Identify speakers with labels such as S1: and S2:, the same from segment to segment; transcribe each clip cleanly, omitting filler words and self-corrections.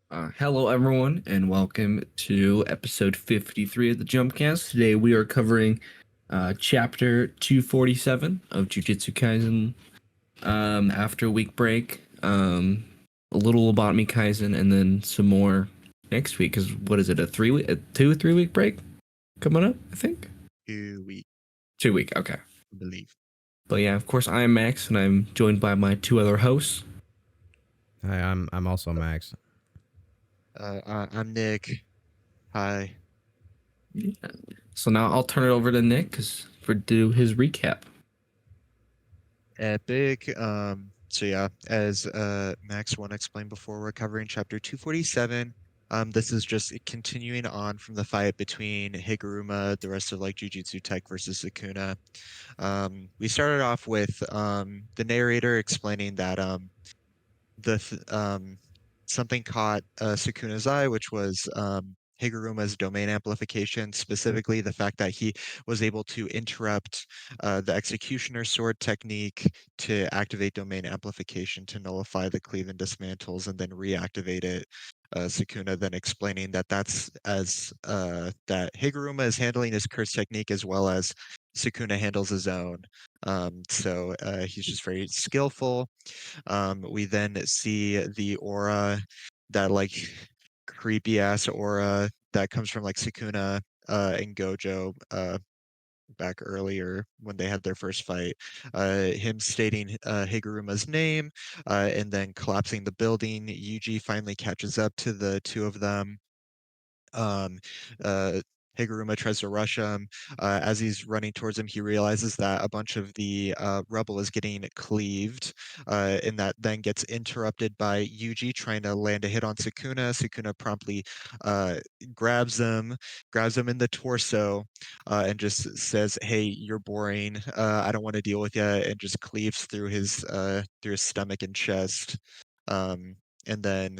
S1: Hello, everyone, and welcome to episode 53 of the Jumpcast. Today we are covering chapter 247 of Jujutsu Kaisen after a week break. A little about me Kaisen, and then some more next week. Because what is it, a 3 week break coming up, I think?
S2: 2 week,
S1: 2 week, okay.
S2: I believe.
S1: But yeah, of course, I am Max, and I'm joined by my two other hosts.
S3: Hi, I'm also Max.
S2: I'm Nick. Hi.
S1: Yeah. So now I'll turn it over to Nick for do his recap.
S2: Epic. So yeah, as Max one explained before, we're covering chapter 247. This is just continuing on from the fight between Higuruma, the rest of like Jujutsu Tech versus Sukuna. We started off with the narrator explaining that something caught Sukuna's eye, which was Higuruma's domain amplification, specifically the fact that he was able to interrupt the executioner sword technique to activate domain amplification to nullify the cleave and dismantles and then reactivate it. Sukuna then explaining that that Higuruma is handling his curse technique as well as Sukuna handles his own. So he's just very skillful. We then see the aura, that like creepy ass aura that comes from like Sukuna and Gojo back earlier when they had their first fight. Him stating Higuruma's name and then collapsing the building. Yuuji finally catches up to the two of them. um, uh, Higuruma tries to rush him. As he's running towards him, he realizes that a bunch of the rubble is getting cleaved, and that then gets interrupted by Yuuji trying to land a hit on Sukuna. Sukuna promptly uh, grabs him in the torso, and just says, "Hey, you're boring. I don't want to deal with you," and just cleaves through his stomach and chest. Um, and then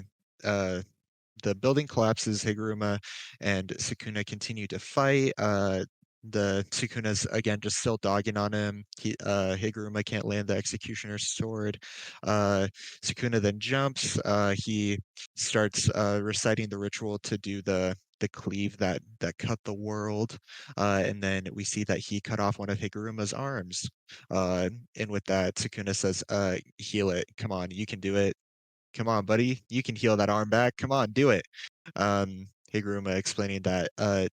S2: the building collapses. Higuruma and Sukuna continue to fight. The Sukuna's again just still dogging on him. Higuruma can't land the executioner's sword. Sukuna then jumps. He starts reciting the ritual to do the cleave that cut the world, and then we see that he cut off one of Higuruma's arms. And with that, Sukuna says, "Heal it. Come on, you can do it. Come on, buddy, you can heal that arm back. Come on, do it." Higuruma explaining that,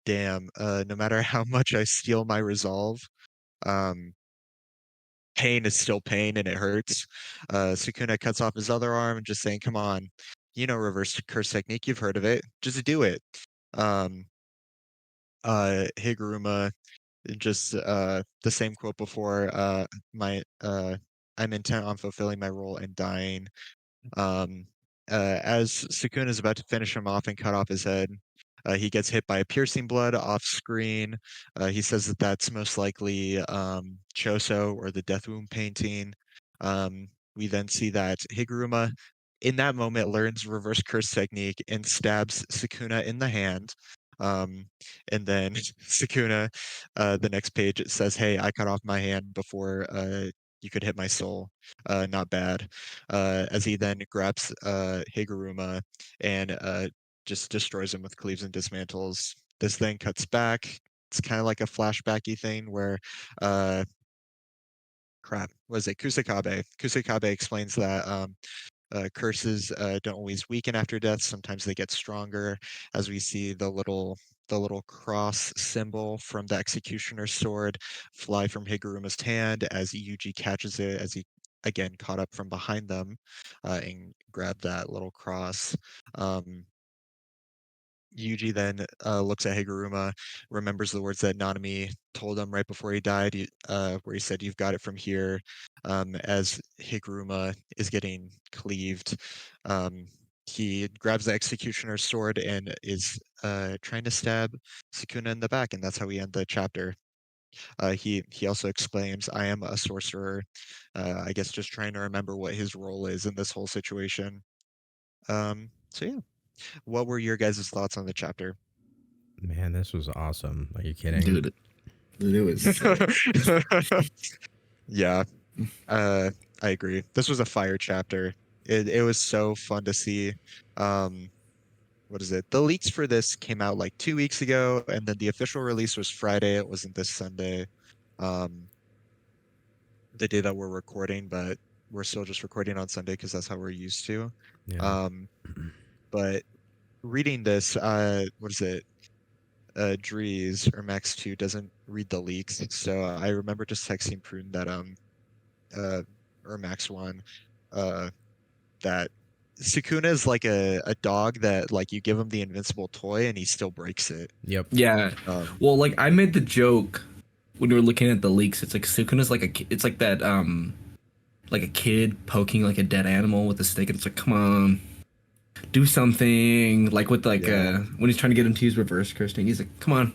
S2: damn, no matter how much I steal my resolve, um, pain is still pain and it hurts. Sukuna cuts off his other arm and just saying, "Come on, you know reverse curse technique, you've heard of it. Just do it." Um, Higuruma just the same quote before, my I'm intent on fulfilling my role and dying. Um, as Sukuna is about to finish him off and cut off his head, he gets hit by a piercing blood off screen. He says that that's most likely Choso or the Death Wound painting. We then see that Higuruma, in that moment, learns reverse curse technique and stabs Sukuna in the hand. Um, and then Sukuna, the next page, it says, "Hey, I cut off my hand before you could hit my soul. Not bad." As he then grabs Higuruma and just destroys him with cleaves and dismantles. This then cuts back. It's kind of like a flashbacky thing where, uh, crap, was it Kusakabe? Kusakabe explains that curses don't always weaken after death. Sometimes they get stronger, as we see the little cross symbol from the executioner's sword fly from Higuruma's hand as Yuuji catches it as he again caught up from behind them and grabbed that little cross. Um, Yuji then looks at Higuruma, remembers the words that Nanami told him right before he died, where he said, "You've got it from here." As Higuruma is getting cleaved, um, he grabs the executioner's sword and is trying to stab Sukuna in the back, and that's how we end the chapter. He also exclaims, "I am a sorcerer." I guess just trying to remember what his role is in this whole situation. So yeah, what were your guys' thoughts on the chapter?
S3: Man, this was awesome. Are you kidding?
S1: Dude, it was so.
S2: Yeah, I agree. This was a fire chapter. It was so fun to see. Um, what is it? The leaks for this came out like 2 weeks ago, and then the official release was Friday. It wasn't this Sunday, um, the day that we're recording, but we're still just recording on Sunday because that's how we're used to.
S3: Yeah.
S2: Um, but reading this, what is it? Drees or Max2 doesn't read the leaks, so I remember just texting Prune that uh or Max1 uh that Sukuna is like a dog that like you give him the invincible toy and he still breaks it.
S3: Yep.
S1: Yeah.
S2: Um,
S1: Well, like I made the joke when we were looking at the leaks. It's like Sukuna's like it's like that like a kid poking like a dead animal with a stick. And it's like, come on, do something. Like with like
S2: Yeah.
S1: when he's trying to get him to use reverse cursing, he's like, come on,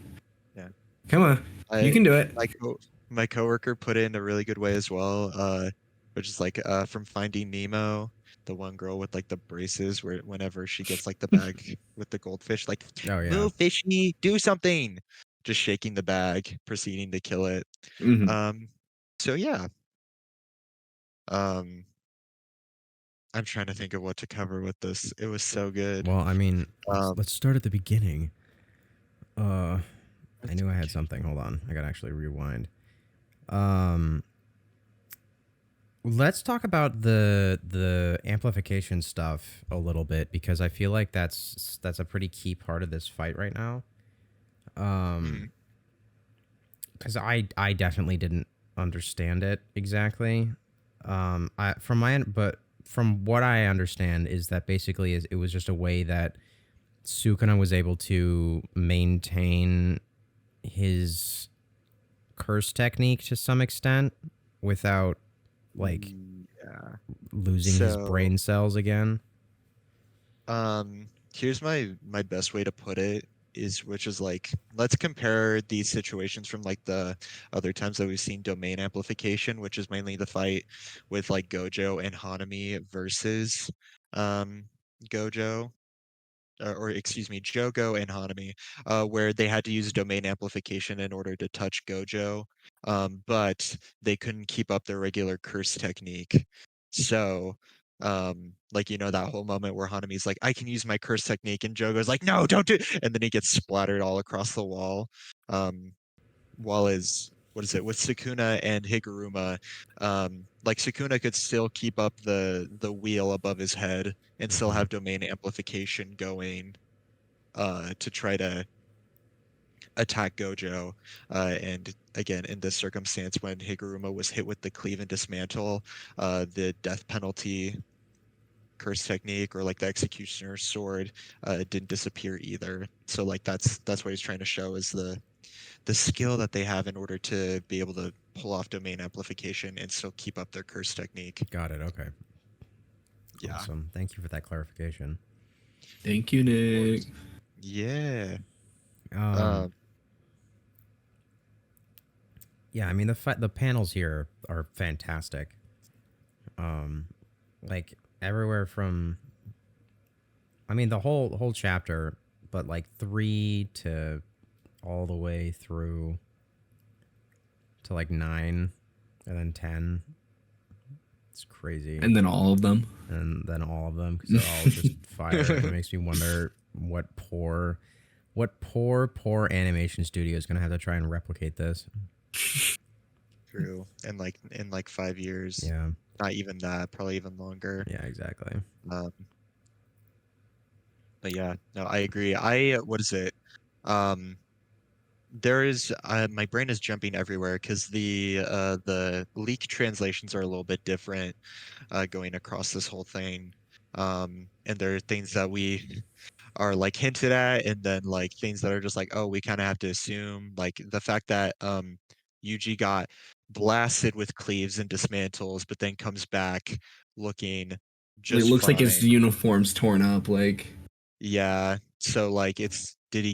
S2: Yeah.
S1: come on, you
S2: I
S1: can do it.
S2: my coworker put it in a really good way as well, which is like from Finding Nemo, the one girl with like the braces where whenever she gets like the bag with the goldfish, like
S3: Oh yeah.
S2: move fishy, do something, just shaking the bag, proceeding to kill it.
S1: Mhm.
S2: So yeah. Um, I'm trying to think of what to cover with this. It was so good.
S3: Well, I mean,
S2: Um,
S3: let's start at the beginning. I knew I had something. Hold on. I gotta actually rewind. Um, let's talk about the amplification stuff a little bit because I feel like that's a pretty key part of this fight right now.
S2: mhm.
S3: Because I definitely didn't understand it exactly. But from what I understand is that basically it was just a way that Sukuna was able to maintain his curse technique to some extent without like
S2: Yeah.
S3: losing his
S2: So,
S3: brain cells again.
S2: here's my best way to put it is which is like let's compare these situations from like the other times that we've seen domain amplification, which is mainly the fight with like Gojo and Hanami versus um Gojo or excuse me, Jogo and Hanami, where they had to use domain amplification in order to touch Gojo, but they couldn't keep up their regular curse technique. So, like that whole moment where Hanami's like, "I can use my curse technique," and Jogo's like, "No, don't do," and then he gets splattered all across the wall. Um, while is what is it with Sukuna and Higuruma, like Sukuna could still keep up the wheel above his head and still have domain amplification going to try to attack Gojo. And again, in this circumstance, when Higuruma was hit with the cleave and dismantle, the death penalty curse technique or like the executioner's sword didn't disappear either. So like that's what he's trying to show is the skill that they have in order to be able to pull off domain amplification and still keep up their curse technique.
S3: Got it. Okay.
S2: Yeah.
S3: Awesome. Thank you for that clarification.
S1: Thank you, Nick.
S2: Yeah.
S3: Um, yeah, I mean the panels here are fantastic. Like everywhere from, I mean the whole chapter, but like 3 to all the way through to like 9, and then 10. It's crazy.
S1: And then all of them.
S3: And then all of them because they're all just fire. It makes me wonder what poor animation studio is gonna have to try and replicate this.
S2: True. And like in like 5 years.
S3: Yeah.
S2: Not even that, probably even longer.
S3: Yeah, exactly.
S2: But yeah, no, I agree. What is it? There is my brain is jumping everywhere because the leak translations are a little bit different going across this whole thing. And there are things that we are like hinted at, and then like things that are just like, oh, we kind of have to assume, like the fact that Yuuji got blasted with cleaves and dismantles, but then comes back looking
S1: It
S2: just
S1: looks like his
S2: fine.
S1: uniform's torn up. Like,
S2: Yeah. So like did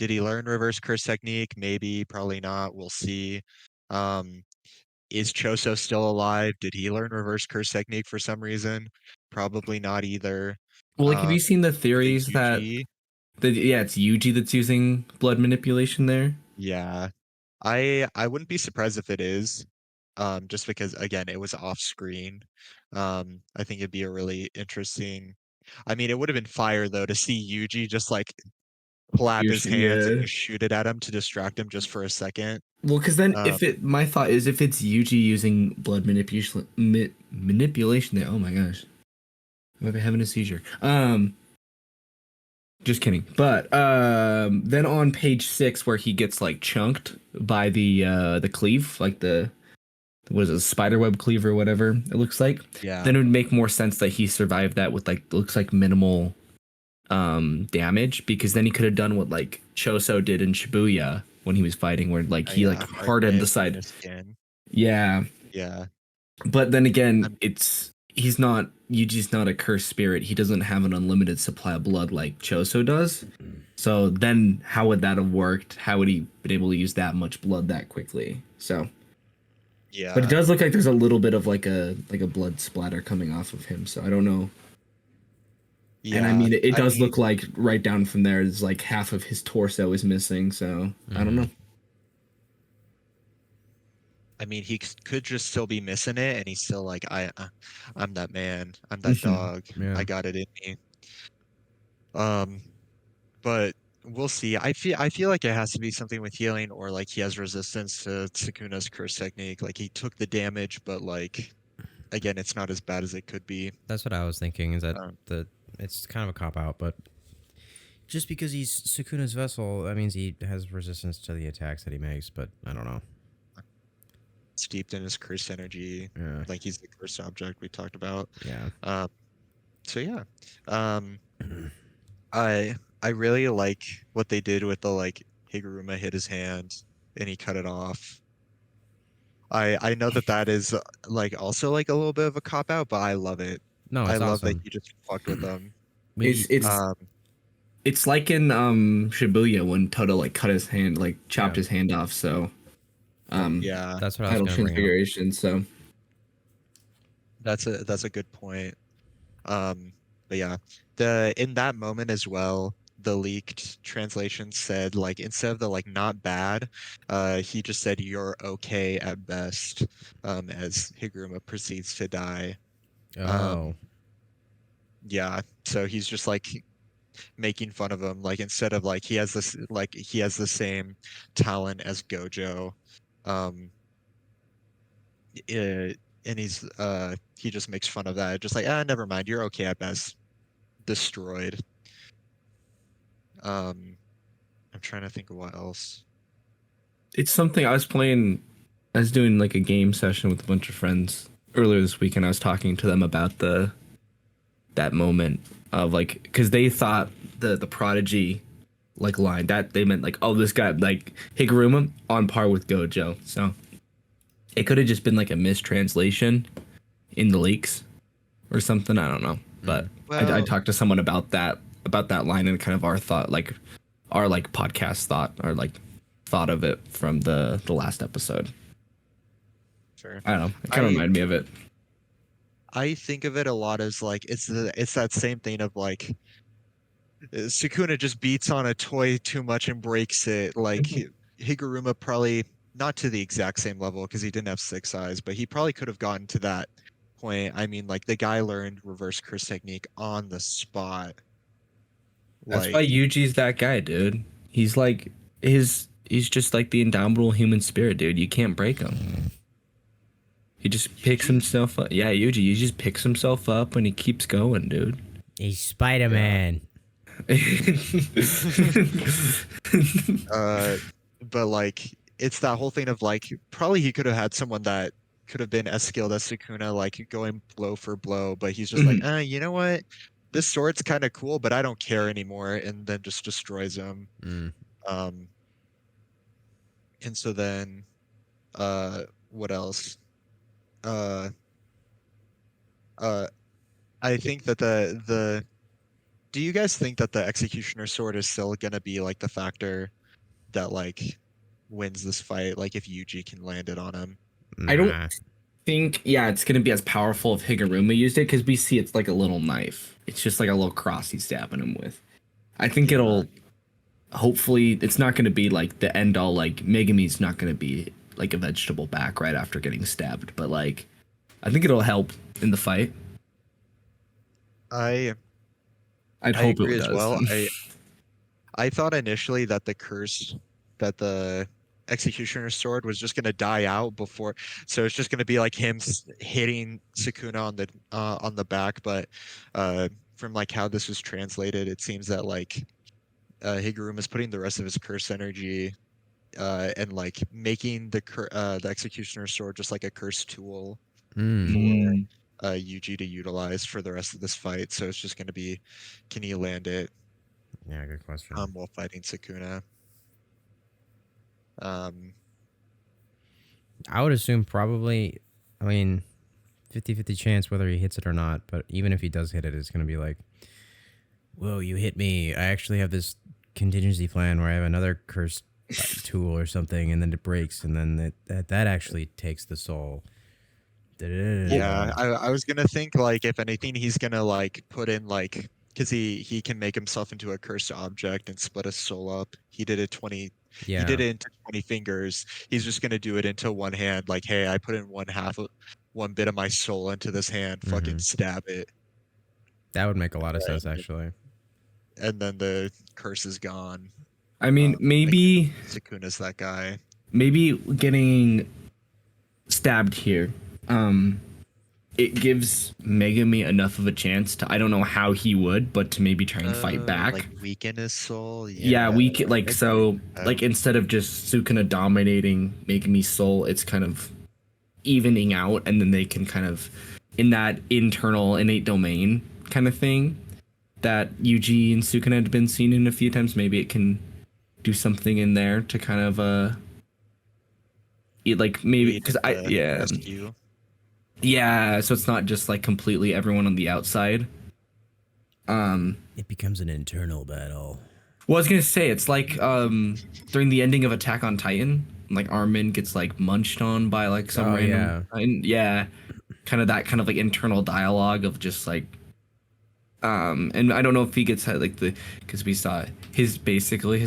S2: he learn reverse curse technique? Maybe, probably not. We'll see. Um, is Choso still alive? Did he learn reverse curse technique for some reason? Probably not either.
S1: well, like, have you seen the
S2: You think
S1: theories that
S2: Yuuji?
S1: yeah, it's Yuji that's using blood manipulation there?
S2: Yeah. I wouldn't be surprised if it is. Just because again, it was off screen. I think it'd be a really interesting I mean, it would have been fire though to see Yuuji just like clap his hands and
S1: Yeah.
S2: just shoot it at him to distract him just for a second.
S1: Well, because then
S2: Um,
S1: my thought is if it's Yuji using blood manipulation there, oh my gosh. I'm having a seizure. Just kidding. But then on page 6 where he gets like chunked by the cleave, like the what is it, spiderweb cleave or whatever it looks like.
S2: yeah,
S1: Then it would make more sense that he survived that with like looks like minimal damage, because then he could have done what like Choso did in Shibuya when he was fighting, where like he like hardened the side.
S2: Skin.
S1: Yeah.
S2: Yeah,
S1: But then again,
S2: I'm-
S1: Yuji's not a cursed spirit. He doesn't have an unlimited supply of blood like Choso does. So then how would that have worked? How would he been able to use that much blood that quickly? So
S2: yeah.
S1: but it does look like there's a little bit of like a blood splatter coming off of him. So I don't know.
S2: Yeah,
S1: And I mean it does look like right down from there is like half of his torso is missing, so I don't know.
S2: I mean, he could just still be missing it, and he's still like, I'm that man, I'm that dog,
S3: Yeah.
S2: I got it in me. But we'll see. I feel like it has to be something with healing, or like he has resistance to Sukuna's curse technique. Like he took the damage, but like again, it's not as bad as it could be.
S3: That's what I was thinking. Is that
S2: Um,
S3: it's kind of a cop out, but just because he's Sukuna's vessel, that means he has resistance to the attacks that he makes. But I don't know.
S2: Steeped in his curse energy,
S3: Yeah.
S2: like he's the cursed object we talked about.
S3: Yeah.
S2: So yeah, um, I really like what they did with the like Higuruma hit his hand and he cut it off. I know that is like also like a little bit of a cop out, but I love it.
S3: No,
S2: I
S3: it's
S2: love that
S3: awesome.
S2: you just fucked with them.
S1: It's
S2: Um,
S1: it's like in Shibuya when Toto like cut his hand, like chopped
S3: Yeah.
S1: his hand off, so
S2: yeah,
S3: That's what I was
S1: title
S3: gonna bring up.
S1: transfiguration, so
S2: that's a good point. But yeah, in that moment as well, the leaked translation said like instead of the like not bad, he just said you're okay at best, as Higuruma proceeds to die.
S3: Oh.
S2: Yeah, so he's just like making fun of him, like instead of like he has the same talent as Gojo, um, and he just makes fun of that, just like never mind, you're okay at best. Destroyed. I'm trying to think of what else.
S1: it's something I was doing like a game session with a bunch of friends earlier this week, and I was talking to them about that moment of like, because they thought the prodigy like line that they meant like, oh, this guy like Higuruma on par with Gojo, so it could have just been like a mistranslation in the leaks or something. I don't know, but I
S2: Well,
S1: talked to someone about that line and kind of our thought, like our like podcast thought, or like thought of it from the last episode.
S2: sure.
S1: I don't know. It kind of reminded me of it.
S2: I think of it a lot as like it's that same thing of like Sukuna just beats on a toy too much and breaks it. Like Higuruma probably not to the exact same level because he didn't have 6 eyes, but he probably could have gotten to that point. I mean, like the guy learned reverse curse technique on the spot.
S1: That's
S2: Like
S1: why Yuji's that guy, dude. He's like he's just like the indomitable human spirit, dude. You can't break him. He just picks himself up. Yeah, Yuji, he just picks himself up and he keeps going, dude.
S3: He's Spider-Man.
S2: but like it's that whole thing of like probably he could have had someone that could have been as skilled as Sukuna, like going blow for blow, but he's just like, you know what? This sword's kind of cool, but I don't care anymore, and then just destroys him. Um, and so then, what else? Uh, I think that do you guys think that the Executioner sword is still gonna be like the factor that like wins this fight? Like if Yuji can land it on him?
S1: I don't think, it's gonna be as powerful if Higuruma used it, because we see it's like a little knife. It's just like a little cross he's stabbing him with. I think it'll hopefully it's not gonna be like the end all, like Megumi's not gonna be like a vegetable back right after getting stabbed, but like I think it'll help in the fight. I'd
S2: I
S1: hope
S2: agree
S1: it
S2: as
S1: does.
S2: well. I thought initially that the curse that the executioner's sword was just gonna die out before, so it's just gonna be like him hitting Sukuna on the back, but from like how this was translated, it seems that like Higuruma's is putting the rest of his curse energy and like making the executioner's sword just like a curse tool
S3: Mm.
S2: for
S1: Mm,
S2: Yuuji to utilize for the rest of this fight. So it's just gonna be, can he land it
S3: Yeah, good question.
S2: while fighting Sukuna? Um,
S3: I would assume probably, I mean, 50-50 chance whether he hits it or not, but even if he does hit it, it's going to be like, whoa, you hit me. I actually have this contingency plan where I have another cursed tool or something, and then it breaks, and then that actually takes the soul.
S2: Yeah,
S3: Da-da-da-da-da.
S2: I was gonna think like if anything he's gonna like put in like, because he can make himself into a cursed object and split his soul up. He
S3: Yeah.
S2: did it into 20 fingers. He's just gonna do it into one hand, like, hey, I put in one bit of my soul into this hand, fucking
S3: Hmm.
S2: stab it.
S3: That would make a lot of
S2: Right.
S3: sense, actually.
S2: And then the curse is gone.
S1: I mean,
S2: Like
S1: maybe
S2: Sukuna's that guy.
S1: getting stabbed here. It gives Megami enough of a chance to, I don't know how he would, but to maybe try and fight
S2: Like
S1: back.
S2: weaken his soul.
S1: Yeah,
S2: Yeah,
S1: we could like,
S2: I can
S1: so
S2: agree with that.
S1: like instead of just Sukuna dominating Megami's soul, it's kind of evening out, and then they can kind of, in that internal innate domain kind of thing that Yuji and Sukuna had been seen in a few times, maybe it can do something in there to kind of like maybe
S2: Aid
S1: because
S2: in
S1: I
S2: the
S1: yeah.
S2: rescue.
S1: Yeah, so it's not just like completely everyone on the outside.
S3: It becomes an internal battle.
S1: Well, I was gonna say it's like during the ending of Attack on Titan, like Armin gets like munched on by like some
S3: Oh,
S1: random
S3: yeah.
S1: Titan. Yeah, kind of that kind of like internal dialogue of just like and I don't know if he gets like the, because we saw his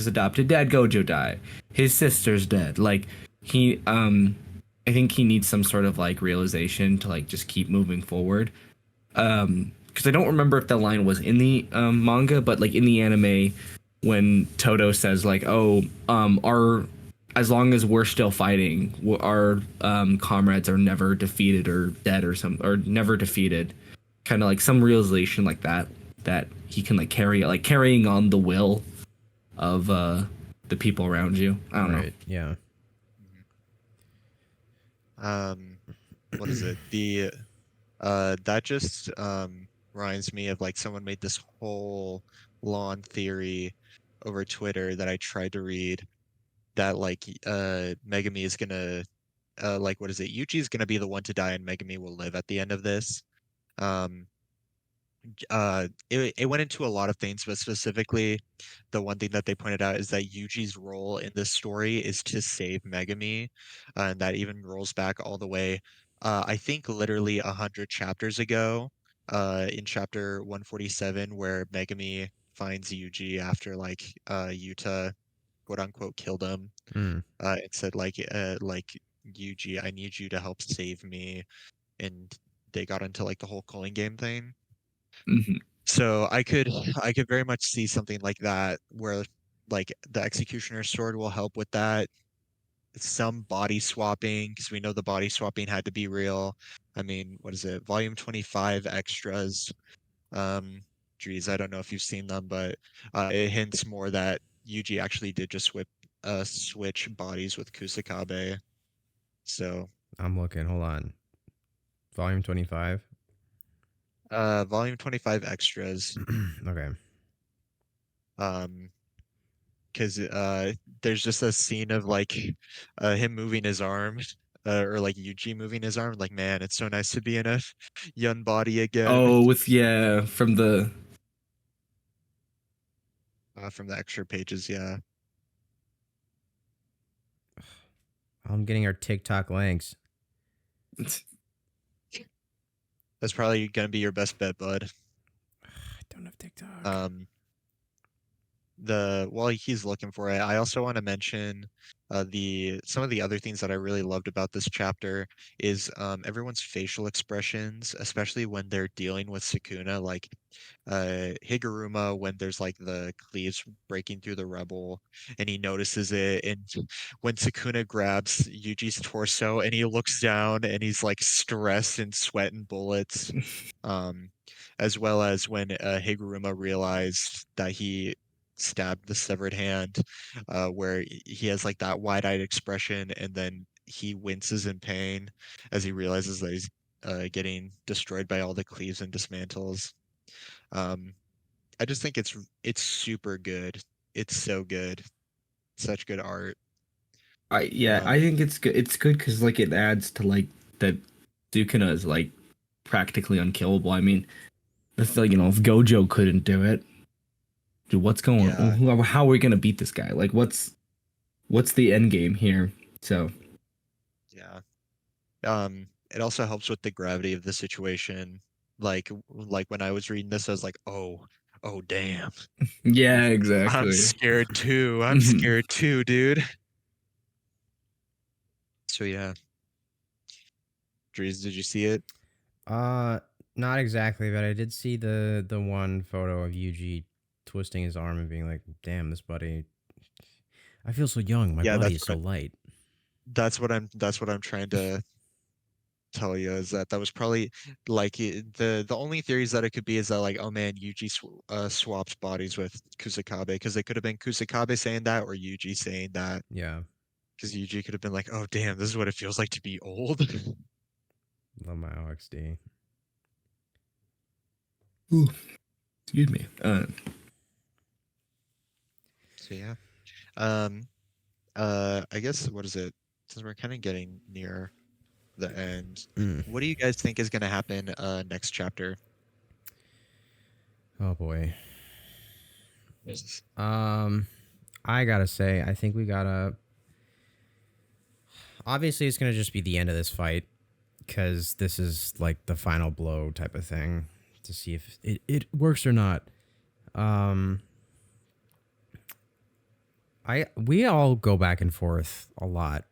S1: adopted dad Gojo die, his sister's dead. Like he I think he needs some sort of like realization to like just keep moving forward. Because I don't remember if that line was in the manga, but like in the anime, when Toto says like, "Oh, our as long as we're still fighting, our comrades are never defeated or dead or never defeated," kind of like some realization like that that he can like carrying on the will of the people around you. I don't know.
S3: Right. Yeah.
S2: Um, what is it? The that just reminds me of like someone made this whole lawn theory over Twitter that I tried to read, that like Megami is gonna like, what is it? Yuji is gonna be the one to die and Megami will live at the end of this. Um, it went into a lot of things, but specifically the one thing that they pointed out is that Yuji's role in this story is to save Megami, and that even rolls back all the way, I think literally 100 chapters ago, in chapter 147, where Megami finds Yuji after like Yuta quote unquote killed him,
S3: Mm.
S2: and said like, Yuji, I need you to help save me, and they got into like the whole calling game thing.
S1: Hmm.
S2: So I could very much see something like that where like the executioner's sword will help with that. Some body swapping, because we know the body swapping had to be real. I mean, what is it? Volume 25 extras. Um, geez, I don't know if you've seen them, but it hints more that Yuji actually did just switch bodies with Kusakabe. So
S3: I'm looking. Hold on. Volume 25.
S2: volume 25 extras.
S3: Okay.
S2: Um, because there's just a scene of like him moving his arm, or like Yuji moving his arm. Like, man, it's so nice to be in a young body again.
S1: Oh, with yeah, from the
S2: From the extra pages, yeah.
S3: I'm getting our TikTok links.
S2: That's probably gonna be your best bet, bud.
S3: I don't have TikTok.
S2: Um, while he's looking for it, I also want to mention the some of the other things that I really loved about this chapter is everyone's facial expressions, especially when they're dealing with Sukuna, like Higuruma when there's like the cleaves breaking through the rubble and he notices it, and when Sukuna grabs Yuji's torso and he looks down and he's like stressed and sweating bullets. Um, as well as when Higuruma realized that he stabbed the severed hand, where he has like that wide-eyed expression, and then he winces in pain as he realizes that he's getting destroyed by all the cleaves and dismantles. Um, I just think it's super good. It's so good. Such good art.
S1: I
S2: Um,
S1: think it's good. It's good because like it adds to like that Sukuna is like practically unkillable. I mean, if like if Gojo couldn't do it, dude, what's going?
S2: yeah,
S1: How are we gonna beat this guy? Like, what's the end game here? So
S2: yeah. It also helps with the gravity of the situation. Like when I was reading this, I was like, oh damn.
S1: yeah,
S2: I'm
S1: exactly.
S2: scared too. I'm scared too, dude. So yeah, Drees, did you see it?
S3: Uh, not exactly, but I did see the one photo of Yuji twisting his arm and being like, "Damn, this buddy. I feel so young. My
S2: Yeah,
S3: body is so light."
S2: that's what I'm trying to tell you is that that was probably like the only theories that it could be is that like, oh man, Yuji swapped bodies with Kusakabe, because it could have been Kusakabe saying that or Yuji saying that,
S3: Yeah,
S2: because Yuji could have been like, oh damn, this is what it feels like to be old.
S3: love my OXD.
S1: Ooh, excuse me.
S2: So yeah. Um I guess, what is it? Since we're kind of getting near the end,
S3: Mm.
S2: what do you guys think is gonna happen next chapter?
S3: Oh boy. I gotta say, I think we gotta. Obviously, it's gonna just be the end of this fight because this is like the final blow type of thing to see if it works or not. Um, we all go back and forth a lot,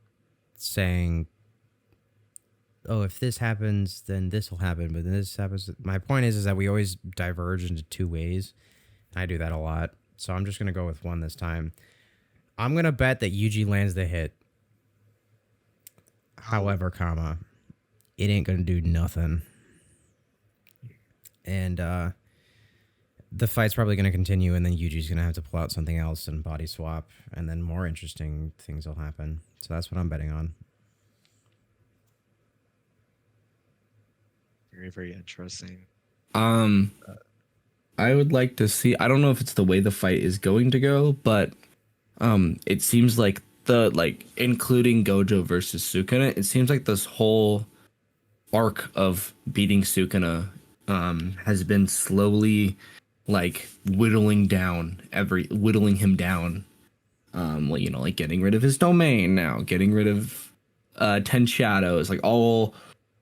S3: saying, "Oh, if this happens, then this will happen." But then this happens. My point is that we always diverge into two ways. I do that a lot, so I'm just gonna go with one this time. I'm gonna bet that Yuji lands the hit.
S2: Oh,
S3: However, comma, it ain't gonna do nothing. And the fight's probably gonna continue, and then Yuji's gonna have to pull out something else and body swap, and then more interesting things will happen. So that's what I'm betting on.
S2: very, very interesting.
S1: Um, I would like to see. I don't know if it's the way the fight is going to go, but it seems like the like including Gojo versus Sukuna. It seems like this whole arc of beating Sukuna has been slowly like whittling him down. Like like getting rid of his domain now, getting rid of 10 shadows, like all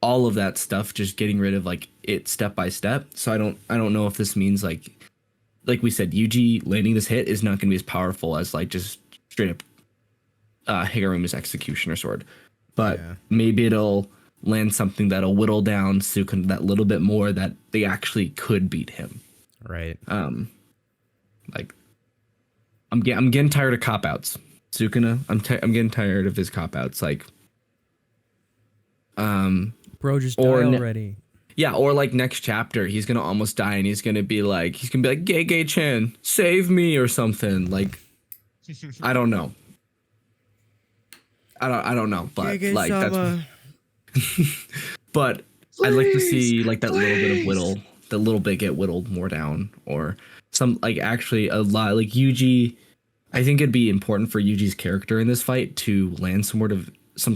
S1: of that stuff, just getting rid of like it step by step. So I don't know if this means like we said, Yuji landing this hit is not going to be as powerful as like just straight up Higuruma's executioner sword, but
S3: Yeah.
S1: maybe it'll land something that'll whittle down Sukuna that little bit more that they actually could beat him.
S3: Right.
S1: Like I'm getting tired of cop outs. Sukuna, I'm getting tired of his cop outs. Like
S3: Bro, just die
S1: or
S3: already.
S1: yeah, or like next chapter, he's gonna almost die, and he's gonna be like, Gay Gay Chan, save me or something. Like, I don't know. I don't know, but like
S3: Gege-sama.
S1: but I'd like to see like that little bit of whittle, the little bit get whittled more down, or some like actually a lot like Yuji. I think it'd be important for Yuji's character in this fight to land some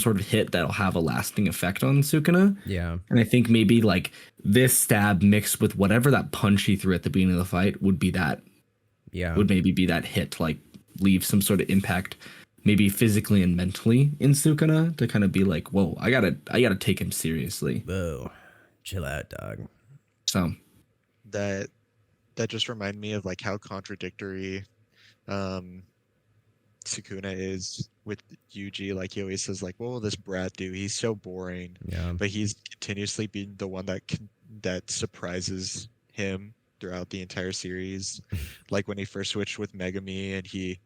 S1: sort of hit that'll have a lasting effect on Sukuna.
S3: Yeah.
S1: And I think maybe like this stab mixed with whatever that punch he threw at the beginning of the fight would
S3: Yeah.
S1: maybe be that hit, like leave some sort of impact, maybe physically and mentally in Sukuna to kind of be like, whoa, I gotta take him seriously.
S3: Whoa. Chill out, dog.
S1: So
S2: That that just reminded me of like how contradictory Sukuna is with Yuuji. Like he always says, like, "What will this brat do? He's so boring."
S3: Yeah.
S2: But he's continuously been the one that surprises him throughout the entire series. Like when he first switched with Megami and he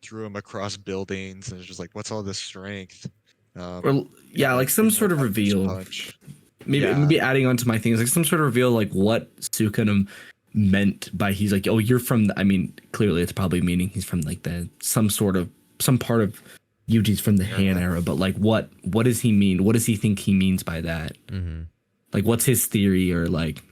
S2: threw him across buildings, and it's just like, "What's all this strength?"
S1: Or yeah,
S2: And
S1: like
S2: then
S1: some
S2: even
S1: sort
S2: with
S1: of
S2: that first
S1: reveal.
S2: punch.
S1: Maybe
S2: Yeah.
S1: maybe adding on to my things, like some sort of reveal, like what Sukuna meant by he's like, oh, you're from. I mean, clearly it's probably meaning he's from like some part of Yuji's from the Han era, but like what does he mean? What does he think he means by that?
S3: Mm-hmm.
S1: Like what's his theory, or like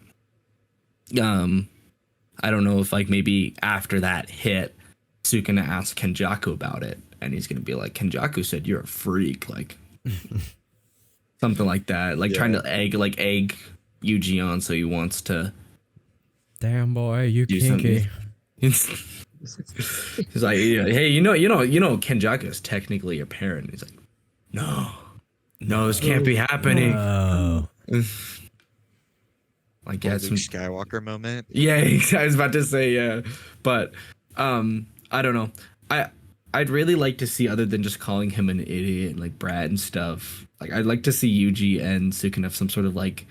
S1: I don't know if like maybe after that hit, Sukuna asked Kenjaku about it, and he's gonna be like, Kenjaku said you're a freak, like something like that, like trying to egg Yuji on, so he wants to
S3: Damn boy, you
S1: do
S3: kinky.
S1: something. He's like, yeah, hey, Kenjaku is technically your parent. He's like, no, this can't be happening.
S3: Oh.
S1: Like,
S2: Full
S1: yeah,
S2: Luke
S1: some,
S2: Skywalker moment.
S1: yeah, I was about to say, yeah, but I don't know. I'd really like to see, other than just calling him an idiot and like brat and stuff. Like, I'd like to see Yuji and Sukuna have some sort of like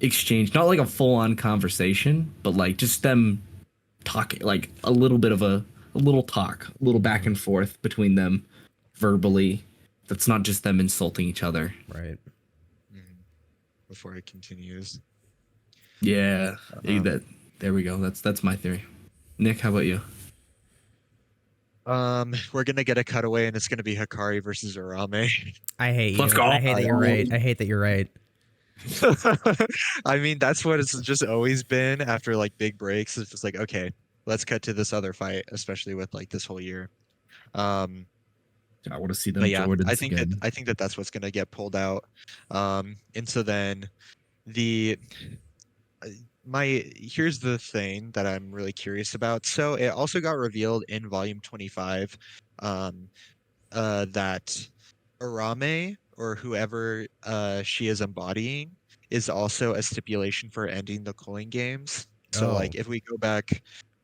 S1: exchange, not like a full on conversation, but like just them talking, like a little bit of a little talk, a little back and forth between them verbally. That's not just them insulting each other.
S3: Right.
S2: Before it continues.
S1: Yeah, there we go. That's my theory. Nick, how about you?
S2: We're gonna get a cutaway, and it's gonna be Hikari versus Arame.
S3: I hate you.
S1: Let's go.
S3: I hate that you're right. I hate that you're right.
S2: I mean, that's what it's just always been after like big breaks. It's just like, okay, let's cut to this other fight, especially with like this whole year.
S1: I want to see them
S2: But yeah,
S1: Jordans
S2: I think
S1: again.
S2: that that's what's gonna get pulled out. And so then the here's the thing that I'm really curious about. So it also got revealed in volume 25 that Arame, or whoever she is embodying, is also a stipulation for ending the Coin Games. So like if we go back,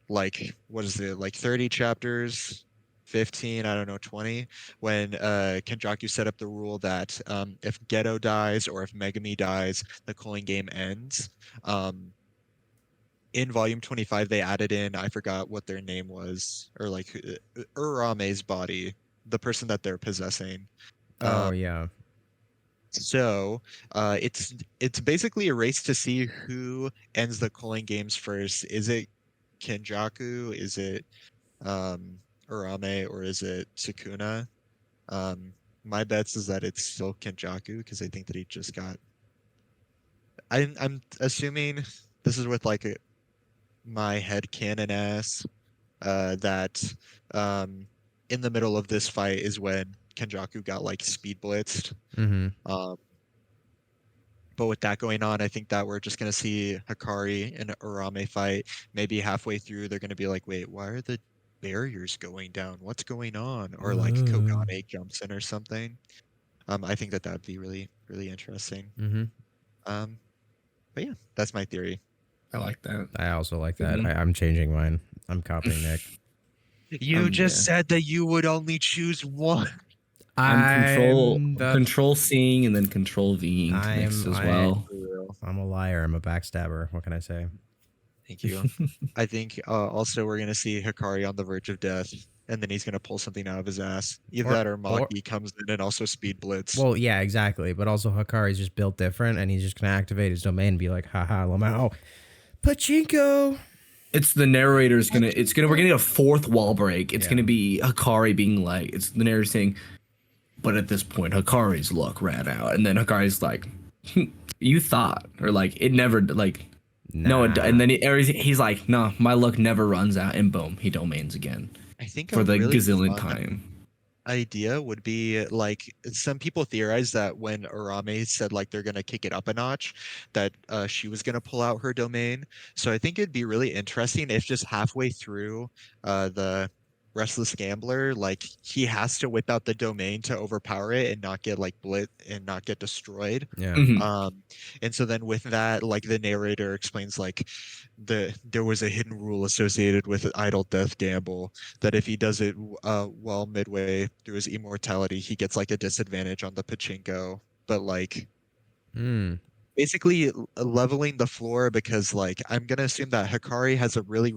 S2: like what is it, like 30 chapters, 15, I don't know, 20, when Kenjaku set up the rule that if Geto dies or if Megami dies, the Coin Game ends. In volume 25 they added in, I forgot what their name was, or like Urame's body, the person that they're possessing.
S3: Yeah.
S2: So it's basically a race to see who ends the Coin Games first. Is it Kenjaku? Is it Urame, or is it Sukuna? My bets is that it's still Kenjaku, because I think that he just got. I'm assuming this is with like my headcanon ass that in the middle of this fight is when Kenjaku got like speed blitzed.
S3: Mm-hmm.
S2: But with that going on, I think that we're just gonna see Hikari and Urame fight. Maybe halfway through, they're gonna be like, "Wait, why are the barriers going down? What's going on?" Or like Kogane jumps in or something. I think that that'd be really, really interesting.
S3: Mm-hmm.
S2: But yeah, that's my theory.
S1: I like that.
S3: I also like
S1: Good
S3: that.
S1: one.
S3: I'm changing mine. I'm copying Nick.
S2: You just
S1: yeah.
S2: said that you would only choose one.
S1: I'm control seeing and then control Ving mixed as well.
S3: I'm a liar. I'm a backstabber. What can I say?
S2: Thank you. I think also we're gonna see Hikari on the verge of death, and then he's gonna pull something out of his ass. Either that or Maki comes in and also speed blitz.
S3: Well, yeah, exactly. But also Hikari's just built different, and he's just gonna activate his domain and be like, haha, Lamau. Pachinko.
S1: It's the narrator's gonna we're gonna get a fourth wall break. It's gonna be Hikari being like, it's the narrator saying, but at this point Hikari's luck ran out, and then Hikari's like, you thought, or like it never, like no, and then he's like, no, my luck never runs out, and boom, he domains again.
S2: I think
S1: for the
S2: really
S1: gazillion time.
S2: Idea would be like, some people theorize that when Arame said like they're gonna kick it up a notch, that she was gonna pull out her domain. So I think it'd be really interesting if just halfway through the restless gambler, like he has to whip out the domain to overpower it and not get like blit and not get destroyed.
S3: Yeah.
S1: Mhm.
S2: And so then with that, like the narrator explains like there was a hidden rule associated with idle death gamble that if he does it well midway through his immortality, he gets like a disadvantage on the pachinko. But like
S3: Hmm.
S2: basically leveling the floor because like I'm gonna assume that Hikari has a really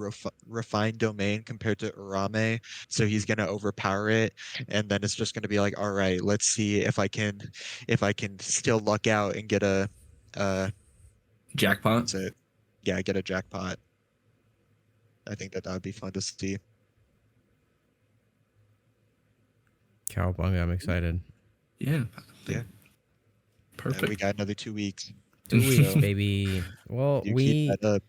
S2: refined domain compared to Urame, so he's gonna overpower it, and then it's just gonna be like, all right, let's see if I can still luck out and get a
S1: Jackpot.
S2: what's it? Yeah, get a jackpot. I think that would be fun to see.
S3: Cowabunga, I'm excited.
S1: Yeah.
S2: Yeah.
S1: Perfect.
S2: And we got another 2 weeks.
S3: 2 weeks,
S2: So
S3: baby. Well,
S2: you keep that up.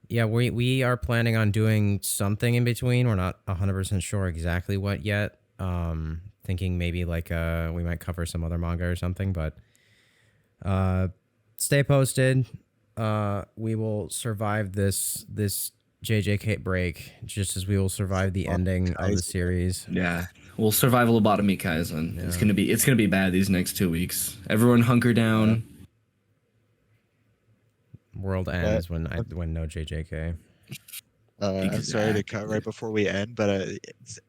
S3: yeah, we are planning on doing something in between. We're not 100% sure exactly what yet. Thinking maybe like we might cover some other manga or something, but stay posted. We will survive this JJK break just as we will survive the ending of the series.
S1: Yeah. Well, survival lobotomy Kaisen.
S3: Yeah.
S1: It's gonna be bad these next 2 weeks. Everyone hunker down.
S3: World ends when no JJK.
S2: I'm sorry to cut right before we end, but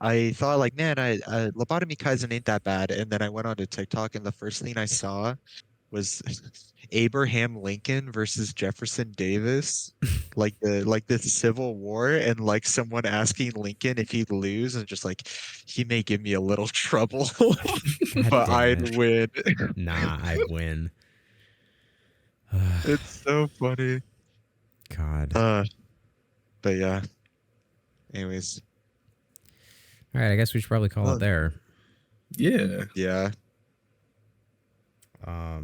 S2: I thought like, man, Lobotomy Kaizen ain't that bad. And then I went onto TikTok, and the first thing I saw was Abraham Lincoln versus Jefferson Davis, like the Civil War, and like someone asking Lincoln if he'd lose, and just like he may give me a little trouble, but I'd win.
S3: Nah, I'd win.
S2: It's so funny.
S3: God.
S2: But yeah. Anyways.
S3: All right, I guess we should probably call it there.
S1: Yeah.
S2: Yeah.
S3: I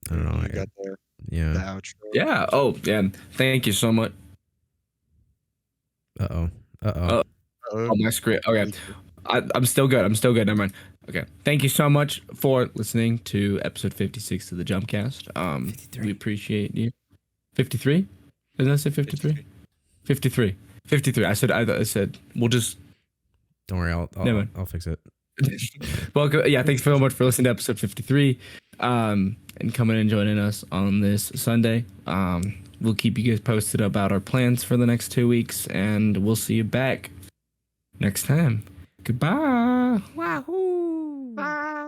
S3: don't know.
S2: You got the
S3: Yeah.
S2: outro.
S1: Yeah. Oh, yeah. Thank you so much.
S3: Uh-oh.
S1: Oh, my screen. Okay. I'm still good. Never mind. Okay. Thank you so much for listening to episode 56 of the Jumpcast. 53. We appreciate you. 53? Didn't I say 53? 53. 53. I said we'll just.
S3: Don't worry, I'll fix it.
S1: Welcome. Yeah, thanks so much for listening to episode 53. And coming and joining us on this Sunday. We'll keep you guys posted about our plans for the next 2 weeks, and we'll see you back next time. Goodbye.
S3: Wahoo! Bye.